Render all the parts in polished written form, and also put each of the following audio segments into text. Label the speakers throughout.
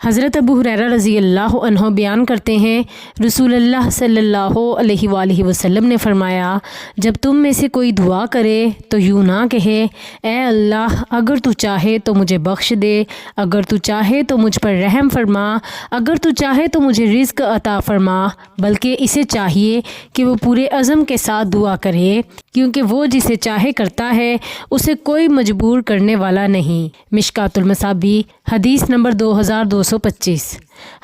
Speaker 1: حضرت ابو ہریرہ رضی اللہ عنہ بیان کرتے ہیں، رسول اللہ صلی اللہ علیہ وآلہ وسلم نے فرمایا، جب تم میں سے کوئی دعا کرے تو یوں نہ کہے، اے اللہ اگر تو چاہے تو مجھے بخش دے، اگر تو چاہے تو مجھ پر رحم فرما، اگر تو چاہے تو مجھے رزق عطا فرما، بلکہ اسے چاہیے کہ وہ پورے عزم کے ساتھ دعا کرے، کیونکہ وہ جسے چاہے کرتا ہے، اسے کوئی مجبور کرنے والا نہیں۔ مشکوٰۃ المصابیح حدیث نمبر 2225۔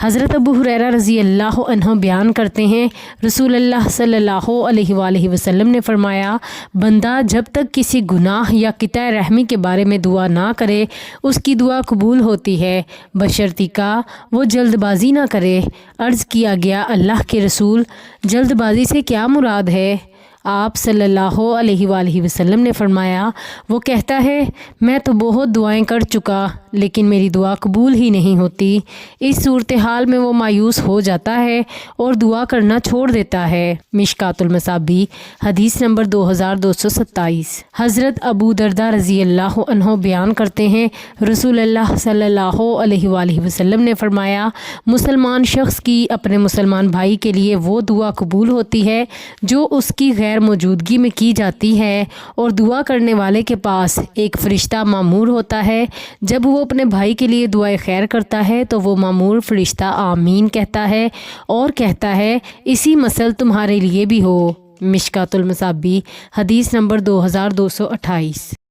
Speaker 1: حضرت ابو ہریرہ رضی اللہ عنہ بیان کرتے ہیں، رسول اللہ صلی اللہ علیہ وآلہ وسلم نے فرمایا، بندہ جب تک کسی گناہ یا قطع رحمی کے بارے میں دعا نہ کرے اس کی دعا قبول ہوتی ہے، بشرطیکہ وہ جلد بازی نہ کرے۔ عرض کیا گیا، اللہ کے رسول، جلد بازی سے کیا مراد ہے؟ آپ صلی اللہ علیہ وآلہ وسلم نے فرمایا، وہ کہتا ہے میں تو بہت دعائیں کر چکا لیکن میری دعا قبول ہی نہیں ہوتی۔ اس صورتحال میں وہ مایوس ہو جاتا ہے اور دعا کرنا چھوڑ دیتا ہے۔ مشکوٰۃ المصابیح حدیث نمبر 2227۔ حضرت ابو درداء رضی اللہ عنہ بیان کرتے ہیں، رسول اللہ صلی اللہ علیہ وآلہ وسلم نے فرمایا، مسلمان شخص کی اپنے مسلمان بھائی کے لیے وہ دعا قبول ہوتی ہے جو اس کی غیر موجودگی میں کی جاتی ہے، اور دعا کرنے والے کے پاس ایک فرشتہ مامور ہوتا ہے۔ جب وہ اپنے بھائی کے لیے دعائے خیر کرتا ہے تو وہ مامور فرشتہ آمین کہتا ہے اور کہتا ہے، اسی مثل تمہارے لیے بھی ہو۔ مشکوٰۃ المصابیح حدیث نمبر 2228۔